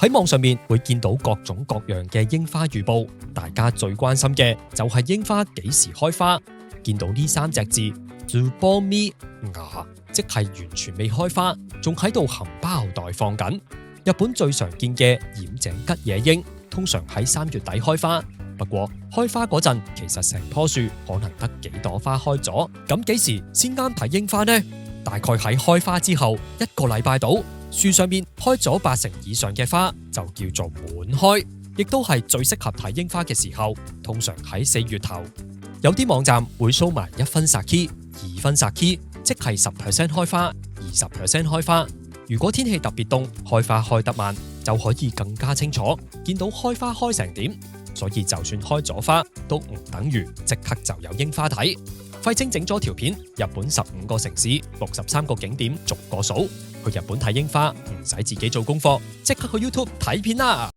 喺網上面會見到各種各樣嘅櫻花預報，大家最關心嘅就係櫻花幾時開花。見到呢3隻字 Tsubomi 即係完全未開花，仲喺度含苞待放緊。日本最常見嘅染井吉野櫻通常喺3月底開花，不過開花嗰陣其實成棵樹可能得幾朵花開咗。咁幾時先啱睇櫻花呢？大概喺開花之後1個禮拜到，樹上面開咗80%以上嘅花就叫做滿開，亦都係最適合睇櫻花嘅時候，通常喺4月頭。有啲網站會 show 埋1分 Saki、2分 Saki， 即係10% 開花、20% 開花。如果天氣特別凍，開花開得慢，就可以更加清楚見到開花開成點。所以就算開咗花，都唔等於即刻就有櫻花睇。廢青整咗條片，日本15個城市、63個景點逐個數。去日本睇櫻花唔使自己做功課，即刻去 YouTube 睇片啦！